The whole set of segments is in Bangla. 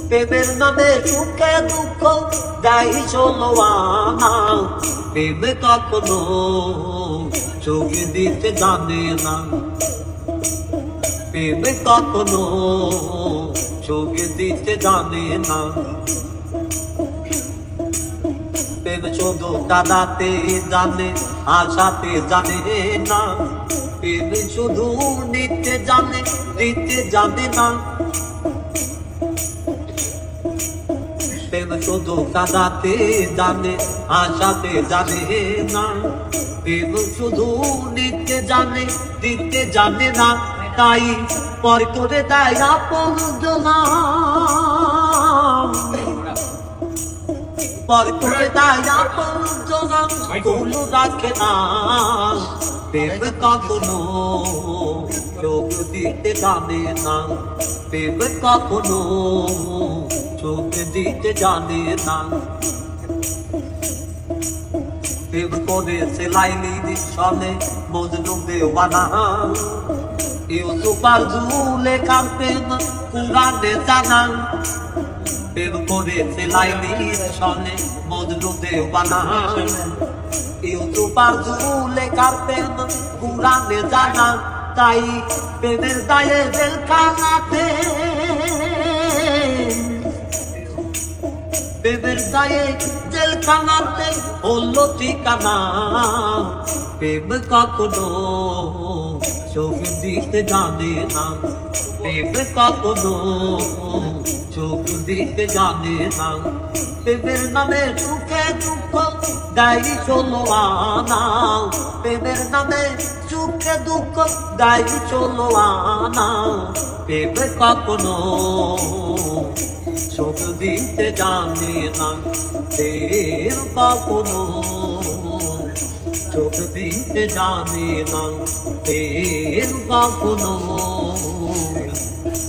প্রেমের নামে সুখে দুঃখ যাই চলো আনা, প্রেম কখনো চোখ দিতে জানে না, প্রেম কখনো চোখ দিতে জানে না। প্রেম শুধু কাঁদাতে জানে, আশাতে জানে না, প্রেম শুধু নিতে জানে, দিতে জানে না। প্রেম শুধু কাঁদাতে জানে, আশাতে জানে না, প্রেম শুধু নিতে জানে, দিতে জানে না। তাই পর করে দেয় আপন জনা, পর করে দেয় আপন জনা, কোনো রাখে না। প্রেম কখনো চোখ দিতে জানে না, প্রেম কখনো চোখ দিতে জানে না। প্রেম করেছে লাইলি সনে মজনু দেওয়ানা, ইউসুফ আর জুলেখার প্রেম কুরআনে জানা। প্রেম করেছে লাইলি সনে মজনু দেওয়ানা, ইউসুফ আর জুলেখার প্রেম কুরআনে জানা। তাই প্রেমের দায়ে জেলখানাতে, প্রেমের দায়ে জেলখানাতে হলো ঠিকানা। প্রেম কখনো চোখ দিতে জানে না, প্রেম কখনো চোখ দিতে জানে না। প্রেমের নামে সুখে দুঃখ দেয় চলো আনা, প্রেমের নামে সুখে দুঃখ দেয় চলো আনা। প্রেম কখনো চোখ দিতে জানে না, প্রেম কখনো চোখ দিতে জানে না, প্রেম কখনো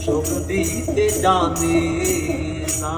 চোখ দিতে জানে না।